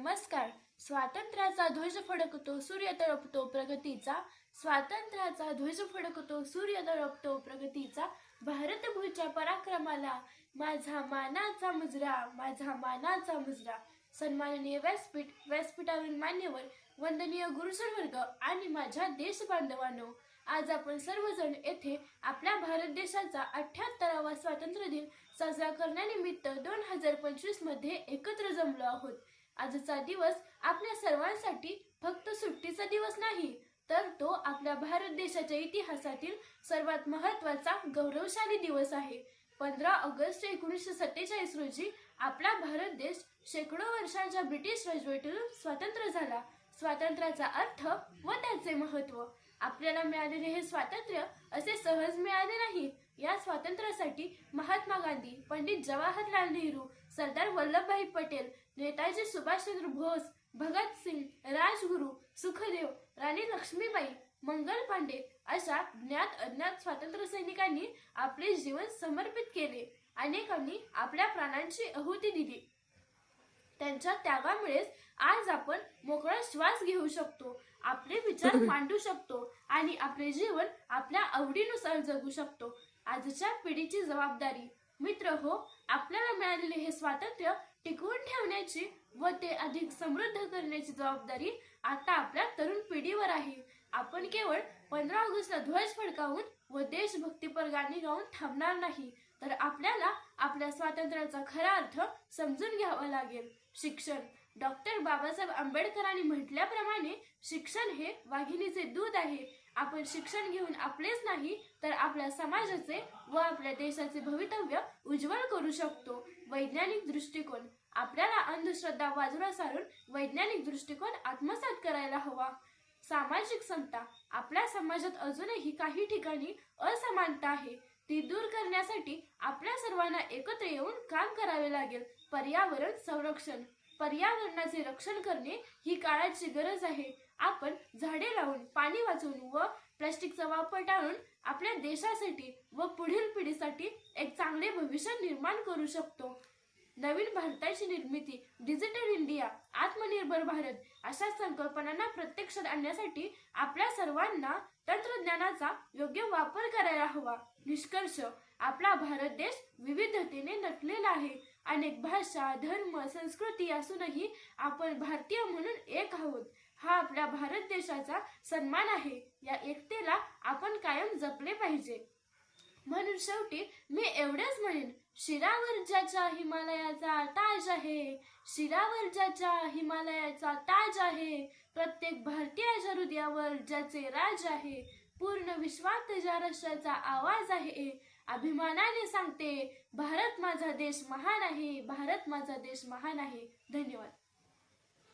नमस्कार. स्वातंत्र्याचा ध्वज फडकतो, सूर्य तळपतो प्रगतीचा. स्वातंत्र्याचा ध्वज फडकतो, सूर्य तळपतो प्रगतीचा. भारतभूमीच्या पराक्रमाला माझा मानाचा मुजरा, माझा मानाचा मुजरा. सन्माननीय व्यासपीठ, व्यासपीठावरील मान्यवर, वंदनीय गुरुजनवर्ग आणि माझ्या देश बांधवांनो, आज आपण सर्वजण येथे आपल्या भारत देशाचा 78वा स्वातंत्र्य दिन साजरा करण्यानिमित्त 2025 मध्ये एकत्र जमलो आहोत. आजचा दिवस आपल्या सर्वांसाठी फक्त सुट्टीचा दिवस नाही, तर तो आपल्या भारत देशाच्या इतिहासातील सर्वात महत्त्वाचा गौरवशाली दिवस आहे. 15 ऑगस्ट 1947 रोजी आपला भारत देश शेकडो वर्षांच्या ब्रिटिश राजवटीतून स्वतंत्र झाला. स्वातंत्र्याचा अर्थ व त्याचे महत्त्व. आपल्याला मिळालेले हे स्वातंत्र्य असे सहज मिळाले नाही. या स्वातंत्र्यासाठी महात्मा गांधी, पंडित जवाहरलाल नेहरू, सरदार वल्लभभाई पटेल, नेताजी सुभाषचंद्र बोस, भगत सिंग, राजगुरू, सुखदेव, राणी लक्ष्मीबाई, मंगल पांडे अशा ज्ञात अज्ञात स्वातंत्र्य सैनिकांनी आपले जीवन समर्पित केले. अनेकांनी आपल्या प्राणांची आहुती दिली. त्यांच्या त्यागामुळेच आज आपण मोकळा श्वास घेऊ शकतो, आपले विचार मांडू शकतो आणि आपले जीवन आपल्या आवडीनुसार जगू शकतो. आजच्या पिढीची जबाबदारी. मित्र हो, आपल्याला मिळालेले हे स्वातंत्र्य टिकवून ठेवण्याची व ते अधिक समृद्ध करण्याची जबाबदारी आता आपल्या तरुण पिढीवर आहे. आपण केवळ 15 ऑगस्टला ध्वज फडकावून व देशभक्तीपर गाणी गाऊन थांबणार नाही, तर आपल्याला आपल्या स्वातंत्र्याचा खरा अर्थ समजून घ्यावा लागेल. शिक्षण. डॉक्टर बाबासाहेब आंबेडकरांनी म्हटल्याप्रमाणे शिक्षण हे वाघिणीचे दूध आहे. आपण शिक्षण घेऊन आपलेच नाही, तर आपल्या समाजाचे व आपल्या देशाचे भवितव्य उज्ज्वल करू शकतो. वैज्ञानिक दृष्टिकोन. आपल्याला अंधश्रद्धा बाजूला सारून वैज्ञानिक दृष्टिकोन आत्मसात करायला हवा. सामाजिक समता. आपल्या समाजात अजूनही काही ठिकाणी असमानता आहे, ती दूर करण्यासाठी आपल्या सर्वांना एकत्र येऊन काम करावे लागेल. पर्यावरण संरक्षण. पर्यावरणाचे रक्षण करणे ही काळाची गरज आहे. आपण झाडे लावून, पाणी वाचवून व प्लास्टिकचा वापर टाळून आपल्या देशासाठी व पुढील पिढीसाठी एक चांगले भविष्य निर्माण करू शकतो. नवीन भारताची निर्मिती. डिजिटल इंडिया, आत्मनिर्भर भारत अशा संकल्पनांना प्रत्यक्षात आणण्यासाठी आपल्या सर्वांना तंत्रज्ञानाचा योग्य वापर करायला हवा. निष्कर्ष. आपला भारत देश विविधतेने नटलेला आहे. अनेक भाषा, धर्म, संस्कृती असूनही आपण भारतीय म्हणून एक आहोत. हा आपल्या भारत देशाचा सन्मान आहे. या एकतेला आपण कायम जपले पाहिजे. म्हणून शेवटी मी एवढेच म्हणेन, शिरावर ज्याच्या हिमालयाचा ताज आहे, शिरावर ज्याच्या हिमालयाचा ताज आहे, प्रत्येक भारतीयाच्या हृदयावर ज्याचे राज आहे, पूर्ण विश्वात ज्या राष्ट्राचा आवाज आहे, अभिमानाने सांगते, भारत माझा देश महान आहे, भारत माझा देश महान आहे. धन्यवाद.